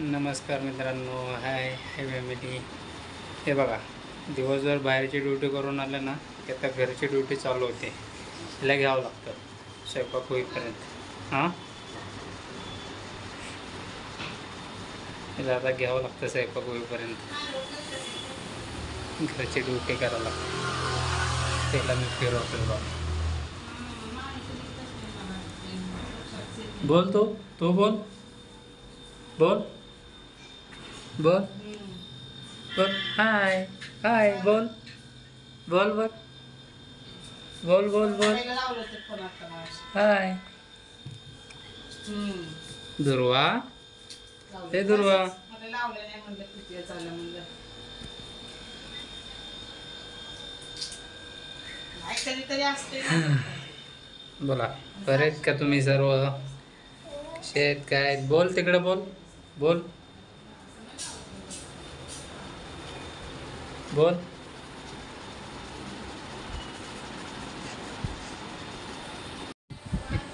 नमस्कार मित्रांनो, hi family. हे बघा, दिवसभर बाहेरची ड्युटी करून आलं ना की आता घरची ड्युटी चालू होते. हिला घ्यावं लागतं स्वयंपाक होईपर्यंत. हां, हिला आता घ्यावं लागतं स्वयंपाक होईपर्यंत. घरची ड्युटी करावं लागतं. त्याला मी फिरवतो बघा. बोल तो बोल बोल बोल बोल. हाय हाय बोल बोल बोल बोल बोल बोल. हाय दुर्वा. ते दुर्वा बोला. बरे आहेत का तुम्ही सर्व? कसे आहेत काय? बोल तिकडे बोल बोल बोल.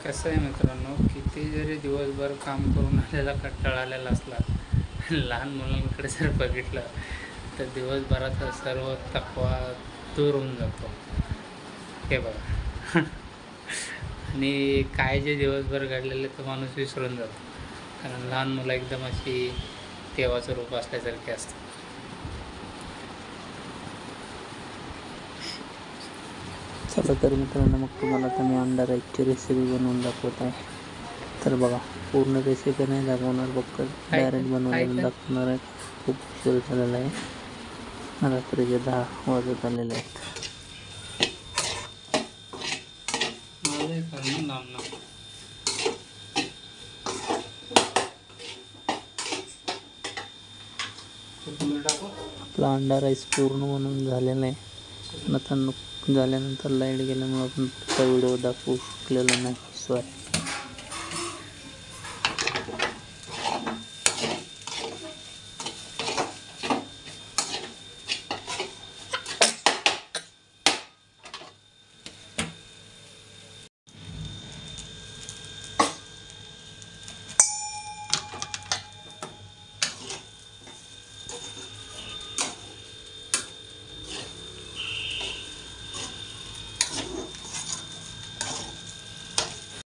कसं आहे मित्रांनो, किती जरी दिवसभर काम करून आलेला कंटाळा आलेला असला, लहान मुलांकडे जर बघितलं तर दिवसभराचा सर्व थकवा दूर होऊन जातो. हे बघा. आणि काय जे दिवसभर घडलेले तो माणूस विसरून जातो. कारण लहान मुलं एकदम अशी देवाचं रूप असल्यासारखे असतात. चला तर मित्रांनो, मग तुम्हाला आता मी अंडा राईसची रेसिपी बनवून दाखवत आहे. तर बघा, पूर्ण रेसिपी नाही दाखवणार, फक्त डायरेक्ट बनवलेलं दाखवणार आहे. खूप उशीर झालेला आहे, रात्रीचे 10 वाजत आलेले आहेत. आपला अंडा राईस पूर्ण बनवून झालेला आहे. आता झाल्यानंतर लाईट गेल्यामुळे आपण पुढचा व्हिडिओ दाखवू शकलेला नाही. सॉरी.